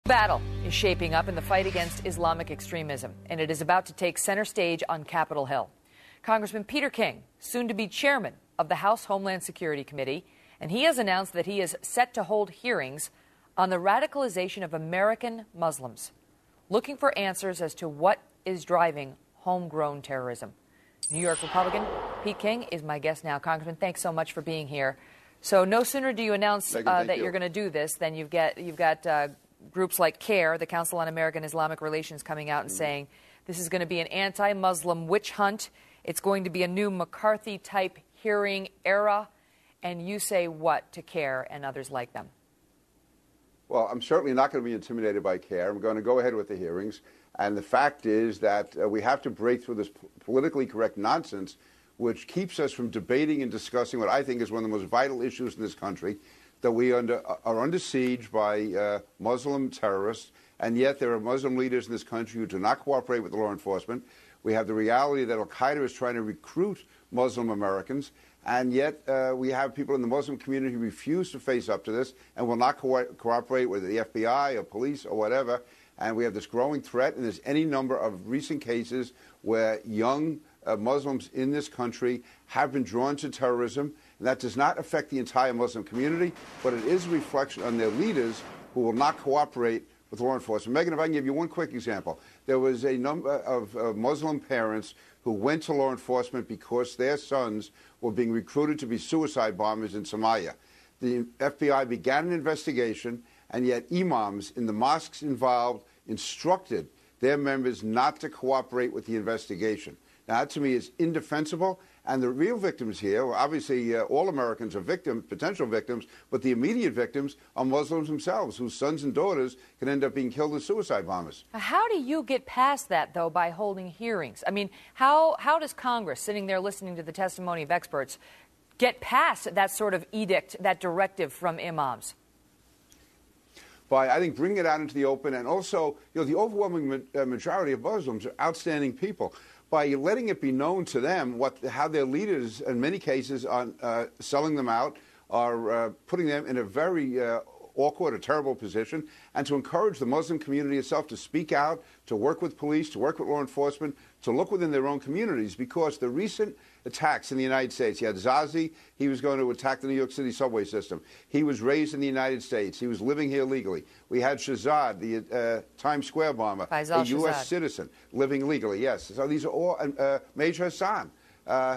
Battle is shaping up in the fight against Islamic extremism, and it is about to take center stage on Capitol Hill. Congressman Peter King, soon to be chairman of the House Homeland Security Committee, and he has announced that he is set to hold hearings on the radicalization of American Muslims, looking for answers as to what is driving homegrown terrorism. New York Republican Pete King is my guest now. Congressman, thanks so much for being here. So no sooner do you announce that you're going to do this than you've got groups like CARE, the Council on American Islamic Relations, coming out and saying this is going to be an anti-Muslim witch hunt. It's going to be a new McCarthy-type hearing era. And you say what to CARE and others like them? Well, I'm certainly not going to be intimidated by CARE. I'm going to go ahead with the hearings. And the fact is that we have to break through this politically correct nonsense, which keeps us from debating and discussing what I think is one of the most vital issues in this country, that we are under siege by Muslim terrorists, and yet there are Muslim leaders in this country who do not cooperate with law enforcement. We have the reality that al-Qaeda is trying to recruit Muslim Americans, and yet we have people in the Muslim community who refuse to face up to this and will not cooperate with the FBI or police or whatever. And we have this growing threat, and there's any number of recent cases where young Muslims in this country have been drawn to terrorism. And that does not affect the entire Muslim community, but it is a reflection on their leaders who will not cooperate with law enforcement. Megan, if I can give you one quick example. There was a number of Muslim parents who went to law enforcement because their sons were being recruited to be suicide bombers in Somalia. The FBI began an investigation, and yet imams in the mosques involved instructed their members not to cooperate with the investigation. Now, that to me is indefensible, and the real victims here, well, obviously all Americans are potential victims, but the immediate victims are Muslims themselves, whose sons and daughters can end up being killed as suicide bombers. How do you get past that, though, by holding hearings? I mean, how does Congress, sitting there listening to the testimony of experts, get past that sort of edict, that directive from imams? By, I think, bringing it out into the open, and also, the overwhelming majority of Muslims are outstanding people. By letting it be known to them how their leaders, in many cases, are selling them out, are putting them in a very awkward or terrible position, and to encourage the Muslim community itself to speak out, to work with police, to work with law enforcement, to look within their own communities, because the recent attacks in the United States, you had Zazi, he was going to attack the New York City subway system. He was raised in the United States. He was living here legally. We had Shahzad, the Times Square bomber, Faisal a U.S. Shahzad. citizen, living legally, yes. So these are all, Major Hassan,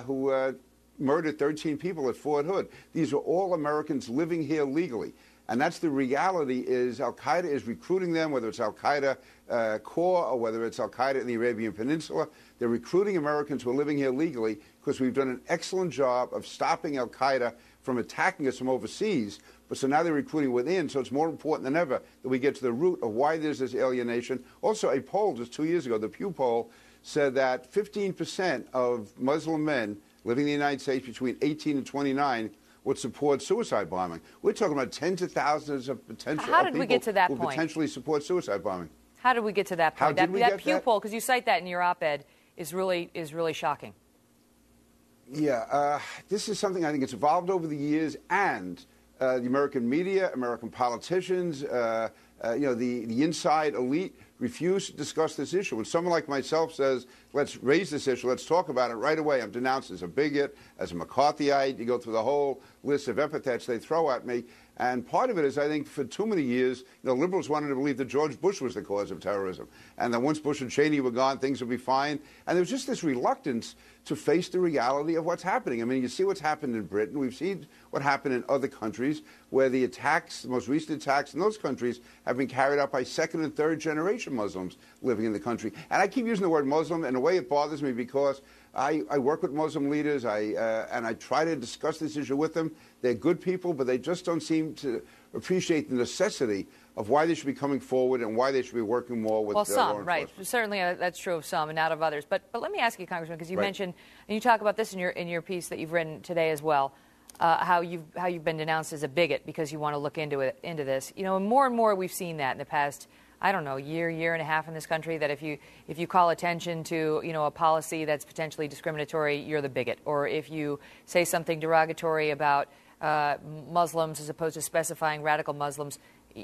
who murdered 13 people at Fort Hood. These are all Americans living here legally. And that's the reality, is al-Qaeda is recruiting them, whether it's al-Qaeda core or whether it's al-Qaeda in the Arabian Peninsula. They're recruiting Americans who are living here legally because we've done an excellent job of stopping al-Qaeda from attacking us from overseas. But so now they're recruiting within, so it's more important than ever that we get to the root of why there's this alienation. Also, a poll just 2 years ago, the Pew poll, said that 15% of Muslim men living in the United States between 18 and 29 would support suicide bombing. We're talking about tens of thousands of potential people we get to that who point? potentially support suicide bombing. How did we get to that point? That Pew poll, because you cite that in your op-ed, is really shocking. Yeah, this is something I think it's evolved over the years, and the American media, American politicians, the inside elite refuse to discuss this issue. When someone like myself says, let's raise this issue, let's talk about it, right away I'm denounced as a bigot, as a McCarthyite. You go through the whole list of epithets they throw at me. And part of it is, I think, for too many years, liberals wanted to believe that George Bush was the cause of terrorism, and that once Bush and Cheney were gone, things would be fine. And there was just this reluctance to face the reality of what's happening. I mean, you see what's happened in Britain. We've seen what happened in other countries where the attacks, the most recent attacks in those countries, have been carried out by second and third generation Muslims living in the country. And I keep using the word Muslim, in a way it bothers me because I work with Muslim leaders, and I try to discuss this issue with them. They're good people, but they just don't seem to appreciate the necessity of why they should be coming forward and why they should be working more with law enforcement. Right. Certainly that's true of some and not of others. But let me ask you, Congressman, because you mentioned, and you talk about this in your piece that you've written today as well, how you've been denounced as a bigot because you want to look into this. And more and more we've seen that in the past, I don't know, year and a half in this country, that if you call attention to, a policy that's potentially discriminatory, you're the bigot. Or if you say something derogatory about Muslims as opposed to specifying radical Muslims,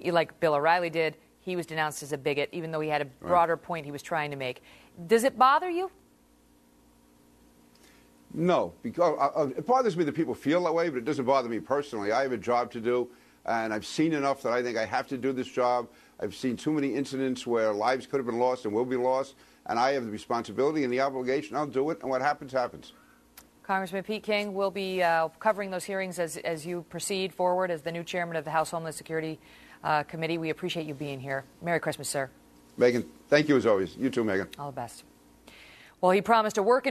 like Bill O'Reilly did, he was denounced as a bigot, even though he had a broader point he was trying to make. Does it bother you? No, because it bothers me that people feel that way, but it doesn't bother me personally. I have a job to do, and I've seen enough that I think I have to do this job. I've seen too many incidents where lives could have been lost and will be lost, and I have the responsibility and the obligation. I'll do it, and what happens, happens. Congressman Pete King will be covering those hearings as you proceed forward as the new chairman of the House Homeland Security Committee. We appreciate you being here. Merry Christmas, sir. Megan, thank you as always. You too, Megan. All the best. Well, he promised a work